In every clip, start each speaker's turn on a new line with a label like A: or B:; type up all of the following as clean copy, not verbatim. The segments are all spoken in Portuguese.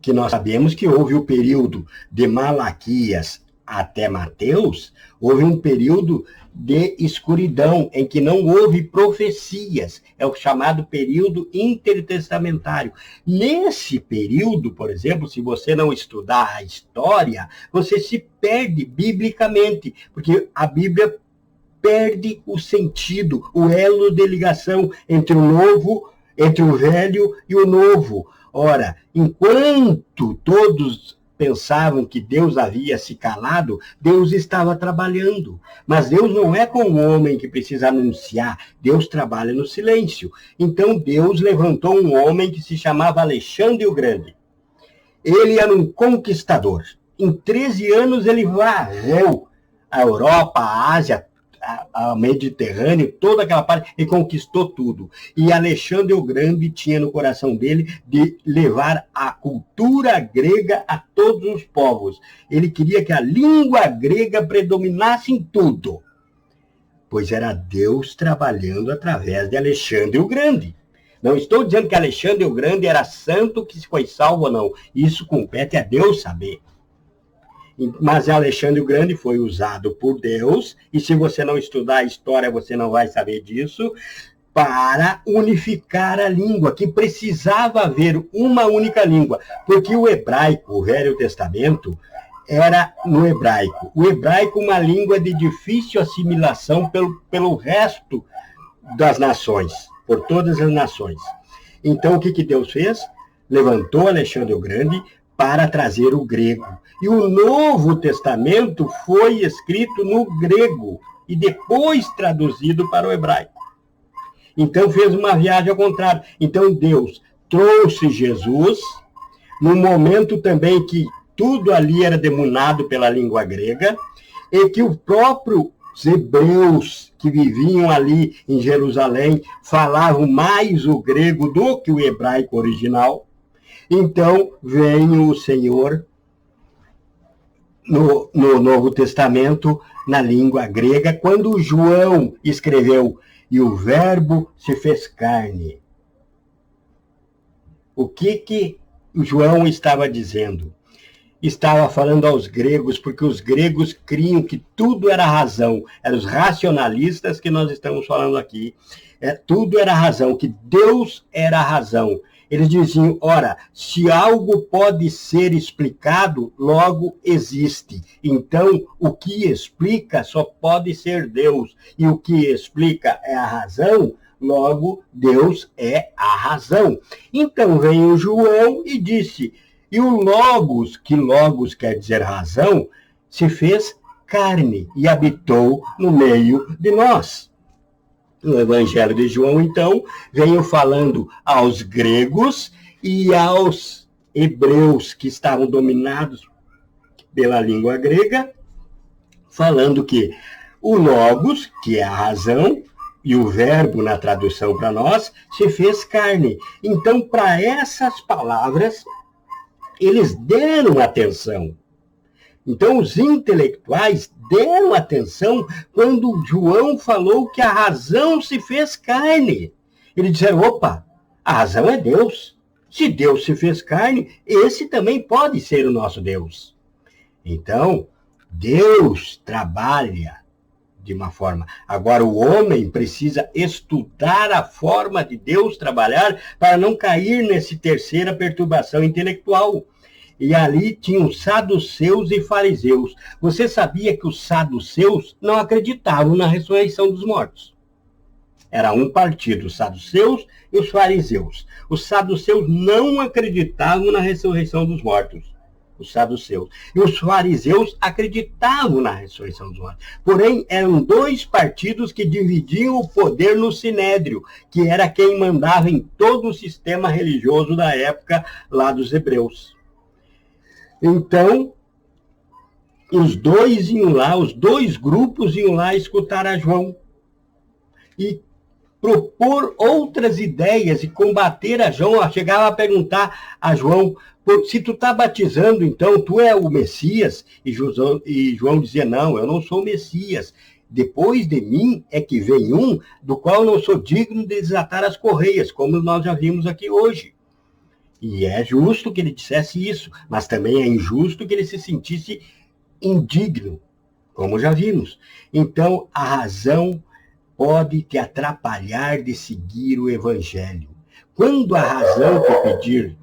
A: que nós sabemos que houve o período de Malaquias até Mateus, houve um período de escuridão, em que não houve profecias, é o chamado período intertestamentário. Nesse período, por exemplo, se você não estudar a história, você se perde biblicamente, porque a Bíblia perde o sentido, o elo de ligação entre o novo, entre o velho e o novo. Ora, enquanto todos pensavam que Deus havia se calado, Deus estava trabalhando. Mas Deus não é como o homem que precisa anunciar, Deus trabalha no silêncio. Então Deus levantou um homem que se chamava Alexandre o Grande. Ele era um conquistador. Em 13 anos ele varreu a Europa, a Ásia, ao Mediterrâneo, toda aquela parte, e conquistou tudo. E Alexandre o Grande tinha no coração dele de levar a cultura grega a todos os povos. Ele queria que a língua grega predominasse em tudo, pois era Deus trabalhando através de Alexandre o Grande. Não estou dizendo que Alexandre o Grande era santo que foi salvo ou não. Isso compete a Deus saber. Mas Alexandre o Grande foi usado por Deus, e se você não estudar a história, você não vai saber disso, para unificar a língua, que precisava haver uma única língua, porque o hebraico, o Velho Testamento, era no hebraico. O hebraico é uma língua de difícil assimilação pelo resto das nações, por todas as nações. Então, o que Deus fez? Levantou Alexandre o Grande para trazer o grego. E o Novo Testamento foi escrito no grego e depois traduzido para o hebraico. Então fez uma viagem ao contrário. Então Deus trouxe Jesus num momento também que tudo ali era demunado pela língua grega e que o próprio hebreus que viviam ali em Jerusalém falavam mais o grego do que o hebraico original. Então, vem o Senhor no Novo Testamento, na língua grega, quando João escreveu, e o verbo se fez carne. O que João estava dizendo? Estava falando aos gregos, porque os gregos criam que tudo era razão. Eram os racionalistas que nós estamos falando aqui. Tudo era razão, que Deus era a razão. Eles diziam, ora, se algo pode ser explicado, logo existe. Então, o que explica só pode ser Deus. E o que explica é a razão, logo Deus é a razão. Então, veio João e disse, e o Logos, que Logos quer dizer razão, se fez carne e habitou no meio de nós. No Evangelho de João, então, venho falando aos gregos e aos hebreus que estavam dominados pela língua grega, falando que o Logos, que é a razão, e o verbo, na tradução para nós, se fez carne. Então, para essas palavras, eles deram atenção. Então, os intelectuais deram atenção quando João falou que a razão se fez carne. Eles disseram, opa, a razão é Deus. Se Deus se fez carne, esse também pode ser o nosso Deus. Então, Deus trabalha de uma forma. Agora, o homem precisa estudar a forma de Deus trabalhar para não cair nessa terceira perturbação intelectual. E ali tinham saduceus e fariseus. Você sabia que os saduceus não acreditavam na ressurreição dos mortos? Era um partido, os saduceus e os fariseus. Os saduceus não acreditavam na ressurreição dos mortos. Os saduceus. E os fariseus acreditavam na ressurreição dos mortos. Porém, eram dois partidos que dividiam o poder no sinédrio, que era quem mandava em todo o sistema religioso da época lá dos hebreus. Então, os dois iam lá, os dois grupos iam lá escutar a João e propor outras ideias e combater a João. Chegava a perguntar a João, se tu está batizando, então, tu é o Messias? E João dizia, não, eu não sou o Messias. Depois de mim é que vem um do qual não sou digno de desatar as correias, como nós já vimos aqui hoje. E é justo que ele dissesse isso, mas também é injusto que ele se sentisse indigno, como já vimos. Então, a razão pode te atrapalhar de seguir o Evangelho. Quando a razão te pedir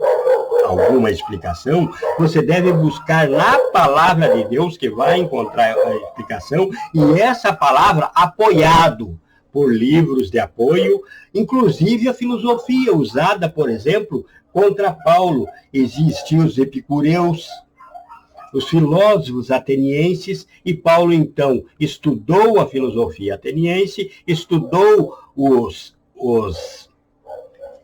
A: alguma explicação, você deve buscar na palavra de Deus, que vai encontrar a explicação, e essa palavra apoiado por livros de apoio, inclusive a filosofia usada, por exemplo, contra Paulo. Existiam os epicureus, os filósofos atenienses, e Paulo, então, estudou a filosofia ateniense, estudou os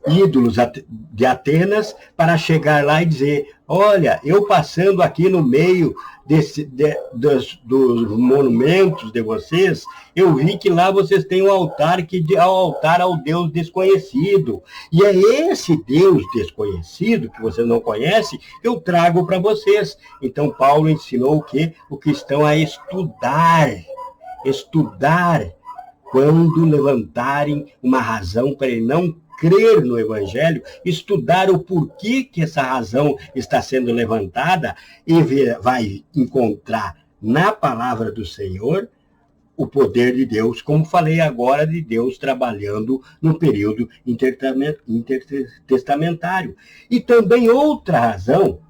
A: ídolos de Atenas, para chegar lá e dizer, olha, eu passando aqui no meio dos monumentos de vocês, eu vi que lá vocês têm um altar que é o altar ao Deus desconhecido. E é esse Deus desconhecido, que vocês não conhecem, que eu trago para vocês. Então, Paulo ensinou o quê? O cristão a estudar. Estudar quando levantarem uma razão para ele não crer no Evangelho, estudar o porquê que essa razão está sendo levantada, e vai encontrar na palavra do Senhor o poder de Deus, como falei agora, de Deus trabalhando no período intertestamentário. E também outra razão